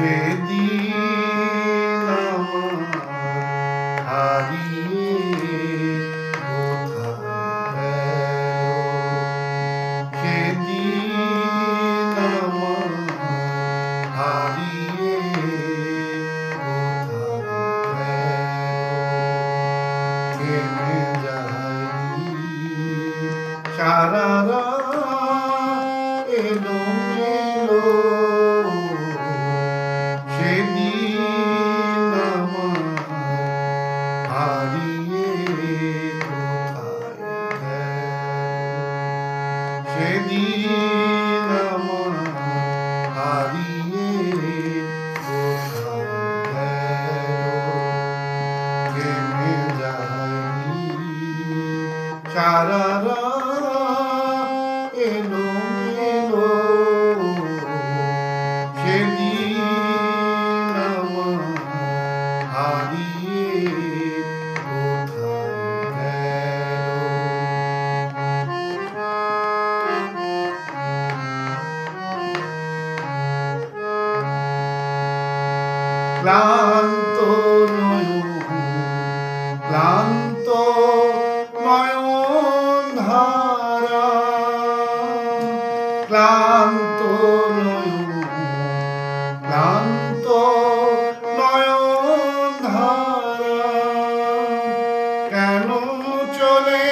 সেদিন আমার হারিয়ে কোথায় গেল, সেদিন আমার হারিয়ে কোথায় গেল, কেমনে যাই সারা রাত এলোমেলো, সেদিন আমার হারিয়ে কোথায় গেল, সেদিন আমার হারিয়ে কোথায় গেল, কেমনে যাই সারা রাত এলোমেলো, সেদিন আমার হারিয়ে কোথায় গেল। ক্লান্ত নয়ন, ক্লান্ত নয়ন ধারা, ক্লান্ত নয়ন, ক্লান্ত নয়ন ধারা, কেন চলে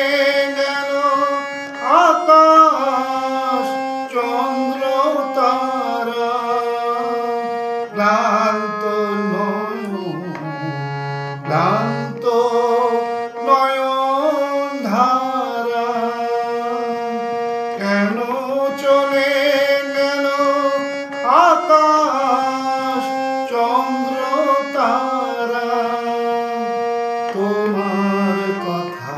গেল আকাশ চন্দ্র তারা, ক্লান্ত নয়ন, ক্লান্ত নয়ন ধারা, কেন চলে গেল আকাশ চন্দ্র তারা, তোমার কথা